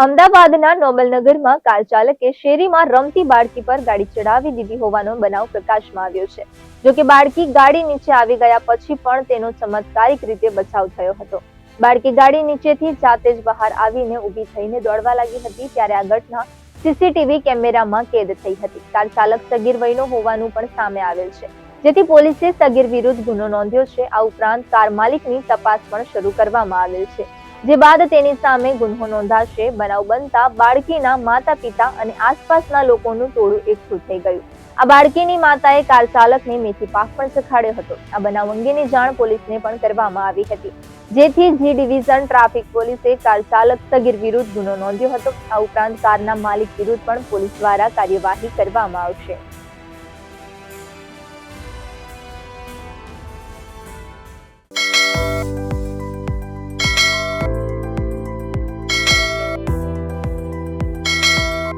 અમદાવાદના નોબલનગરમાં કાર ચાલકે શેરીમાં રમતી બાળકી પર ગાડી ચડાવી દીધી હોવાનો બનાવ પ્રકાશમાં આવ્યો છે। જો કે બાળકી ગાડી નીચે આવી ગયા પછી પણ તેનો ચમત્કારિક રીતે બચાવ થયો હતો। બાળકી ગાડી નીચેથી જાતે જ બહાર આવીને ઊભી થઈને દોડવા લાગી હતી ત્યારે આ ઘટના સીસીટીવી કેમેરામાં કેદ થઈ હતી। કાર ચાલક સગીર વયનો હોવાનું પણ સામે આવેલ છે, જેથી પોલીસે સગીર વિરુદ્ધ ગુનો નોંધ્યો છે। આ ઉપરાંત કાર માલિકની તપાસ પણ શરૂ કરવામાં આવેલ છે, જે બાદ તેની સામે ગુનો નોંધાશે। બનાવ બનતા બાળકીના માતા પિતા અને આસપાસના લોકોનું ટોળું એકઠું થઈ ગયું। આ બાળકીની માતાએ કાર ચાલકને મેથી પાક પણ ચખાડ્યો હતો। આ બનાવ અંગેની જાણ પોલીસને પણ કરવામાં આવી હતી, જેથી જી ડિવિઝન ટ્રાફિક પોલીસે કાર ચાલક સગીર વિરુદ્ધ ગુનો નોંધ્યો હતો। આ ઉપરાંત કારના માલિક વિરુદ્ધ પણ પોલીસ દ્વારા કાર્યવાહી કરવામાં આવશે।